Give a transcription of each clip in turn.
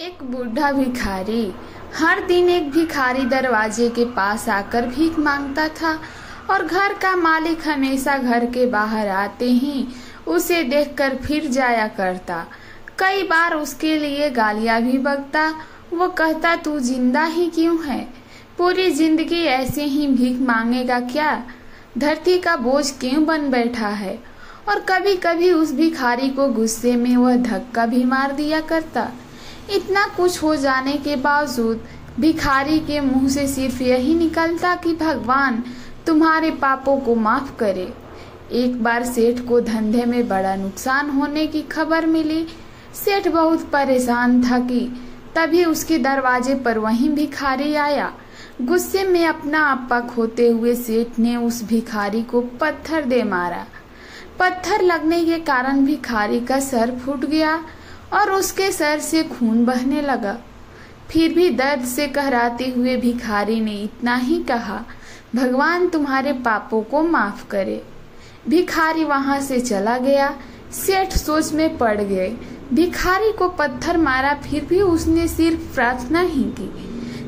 एक बूढ़ा भिखारी। हर दिन एक भिखारी दरवाजे के पास आकर भीख मांगता था और घर का मालिक हमेशा घर के बाहर आते ही उसे देखकर फिर जाया करता। कई बार उसके लिए गालियां भी बकता। वो कहता, तू जिंदा ही क्यों है? पूरी जिंदगी ऐसे ही भीख मांगेगा क्या? धरती का बोझ क्यों बन बैठा है? और कभी कभी उस भिखारी को गुस्से में वह धक्का भी मार दिया करता। इतना कुछ हो जाने के बावजूद भिखारी के मुंह से सिर्फ यही निकलता कि भगवान तुम्हारे पापों को माफ करे। एक बार सेठ को धंधे में बड़ा नुकसान होने की खबर मिली। सेठ बहुत परेशान था कि तभी उसके दरवाजे पर वही भिखारी आया। गुस्से में अपना आपा खोते हुए सेठ ने उस भिखारी को पत्थर दे मारा। पत्थर लगने के कारण भिखारी का सर फूट गया और उसके सर से खून बहने लगा। फिर भी दर्द से कहराते हुए भिखारी ने इतना ही कहा, भगवान तुम्हारे पापों को माफ करे। भिखारी वहां से चला गया। सेठ सोच में पड़ गए। भिखारी को पत्थर मारा, फिर भी उसने सिर्फ प्रार्थना ही की।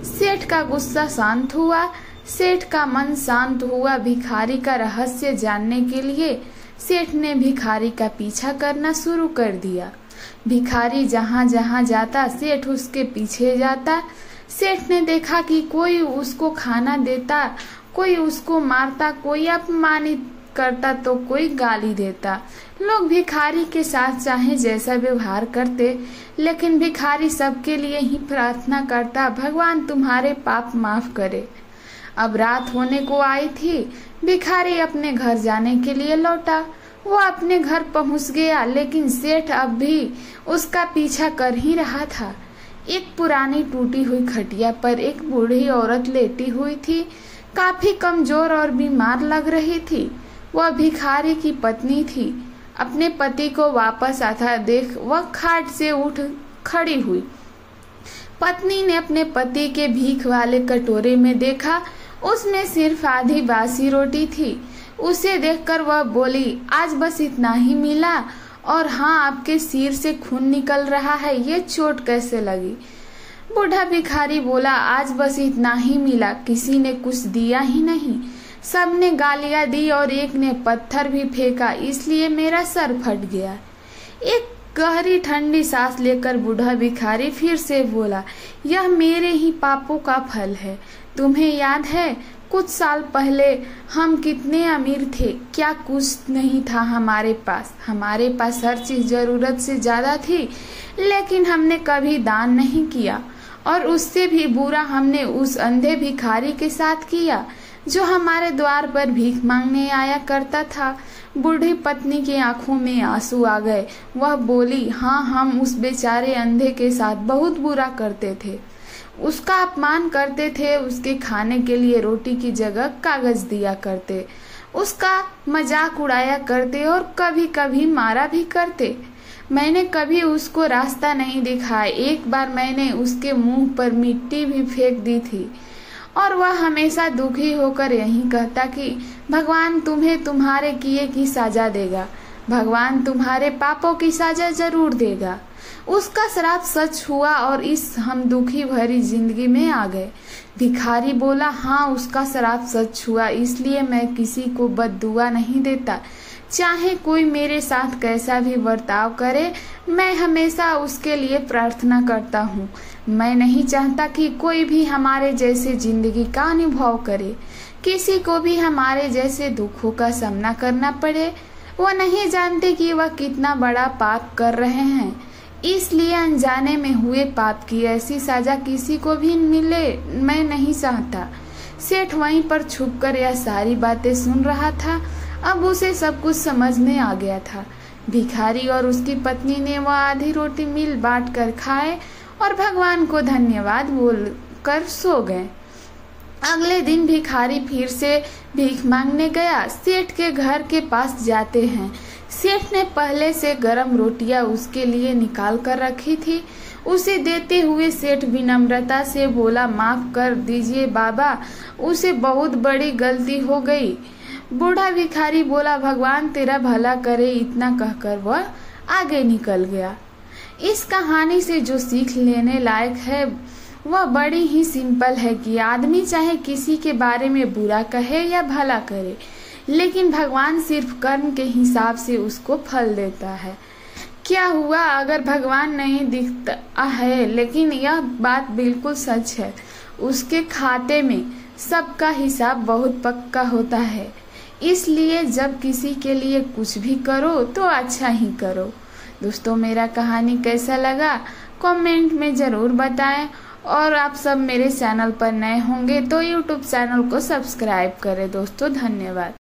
सेठ का गुस्सा शांत हुआ। सेठ का मन शांत हुआ। भिखारी का रहस्य जानने के लिए सेठ ने भिखारी का पीछा करना शुरू कर दिया। भिखारी जहाँ जहाँ जाता सेठ उसके पीछे जाता। सेठ ने देखा कि कोई उसको खाना देता, कोई उसको मारता, कोई अपमानित करता तो कोई गाली देता। लोग भिखारी के साथ चाहे जैसा व्यवहार करते, लेकिन भिखारी सबके लिए ही प्रार्थना करता, भगवान तुम्हारे पाप माफ करे। अब रात होने को आई थी। भिखारी अपने घर जाने के लिए लौटा। वो अपने घर पहुंच गया, लेकिन सेठ अब भी उसका पीछा कर ही रहा था। एक पुरानी टूटी हुई खटिया पर एक बूढ़ी औरत लेटी हुई थी। काफी कमजोर और बीमार लग रही थी। वह भिखारी की पत्नी थी। अपने पति को वापस आता देख वह खाट से उठ खड़ी हुई। पत्नी ने अपने पति के भीख वाले कटोरे में देखा, उसमें सिर्फ आधी बासी रोटी थी। उसे देखकर वह बोली, आज बस इतना ही मिला? और हाँ, आपके सिर से खून निकल रहा है, ये चोट कैसे लगी? बूढ़ा भिखारी बोला, आज बस इतना ही मिला, किसी ने कुछ दिया ही नहीं। सबने गालियां दी और एक ने पत्थर भी फेंका, इसलिए मेरा सर फट गया। एक गहरी ठंडी सांस लेकर बूढ़ा भिखारी फिर से बोला, यह मेरे ही पापों का फल है। तुम्हें याद है कुछ साल पहले हम कितने अमीर थे? क्या कुछ नहीं था हमारे पास हर चीज जरूरत से ज्यादा थी, लेकिन हमने कभी दान नहीं किया। और उससे भी बुरा हमने उस अंधे भिखारी के साथ किया जो हमारे द्वार पर भीख मांगने आया करता था। बूढ़ी पत्नी की आंखों में आंसू आ गए। वह बोली, हाँ, हम उस बेचारे अंधे के साथ बहुत बुरा करते थे। उसका अपमान करते थे, उसके खाने के लिए रोटी की जगह कागज दिया करते, उसका मजाक उड़ाया करते और कभी कभी मारा भी करते। मैंने कभी उसको रास्ता नहीं दिखाया। एक बार मैंने उसके मुंह पर मिट्टी भी फेंक दी थी और वह हमेशा दुखी होकर यही कहता कि भगवान तुम्हें तुम्हारे किए की सजा देगा, भगवान तुम्हारे पापों की सजा जरूर देगा। उसका श्राप सच हुआ और इस हम दुखी भरी जिंदगी में आ गए। भिखारी बोला, हाँ, उसका श्राप सच हुआ, इसलिए मैं किसी को बद्दुआ नहीं देता। चाहे कोई मेरे साथ कैसा भी बर्ताव करे, मैं हमेशा उसके लिए प्रार्थना करता हूँ। मैं नहीं चाहता कि कोई भी हमारे जैसे जिंदगी का अनुभव करे, किसी को भी हमारे जैसे दुखों का सामना करना पड़े। वो नहीं जानते कि वह कितना बड़ा पाप कर रहे हैं, इसलिए अनजाने में हुए पाप की ऐसी सजा किसी को भी मिले मैं नहीं चाहता। सेठ वहीं पर छुपकर यह सारी बातें सुन रहा था। अब उसे सब कुछ समझ में आ गया था। भिखारी और उसकी पत्नी ने वह आधी रोटी मिल बांट कर खाए और भगवान को धन्यवाद बोलकर सो गए। अगले दिन भिखारी फिर से भीख मांगने गया। सेठ के घर के पास जाते हैं। सेठ ने पहले से गरम रोटियां उसके लिए निकाल कर रखी थी। उसे देते हुए सेठ विनम्रता से बोला, माफ कर दीजिए बाबा, उसे बहुत बड़ी गलती हो गई। बूढ़ा भिखारी बोला, भगवान तेरा भला करे। इतना कहकर वह आगे निकल गया। इस कहानी से जो सीख लेने लायक है वह बड़ी ही सिंपल है कि आदमी चाहे किसी के बारे में बुरा कहे या भला करे, लेकिन भगवान सिर्फ कर्म के हिसाब से उसको फल देता है। क्या हुआ अगर भगवान नहीं दिखता है, लेकिन यह बात बिल्कुल सच है, उसके खाते में सबका हिसाब बहुत पक्का होता है। इसलिए जब किसी के लिए कुछ भी करो तो अच्छा ही करो। दोस्तों, मेरा कहानी कैसा लगा कमेंट में ज़रूर बताएं, और आप सब मेरे चैनल पर नए होंगे तो यूट्यूब चैनल को सब्सक्राइब करें। दोस्तों, धन्यवाद।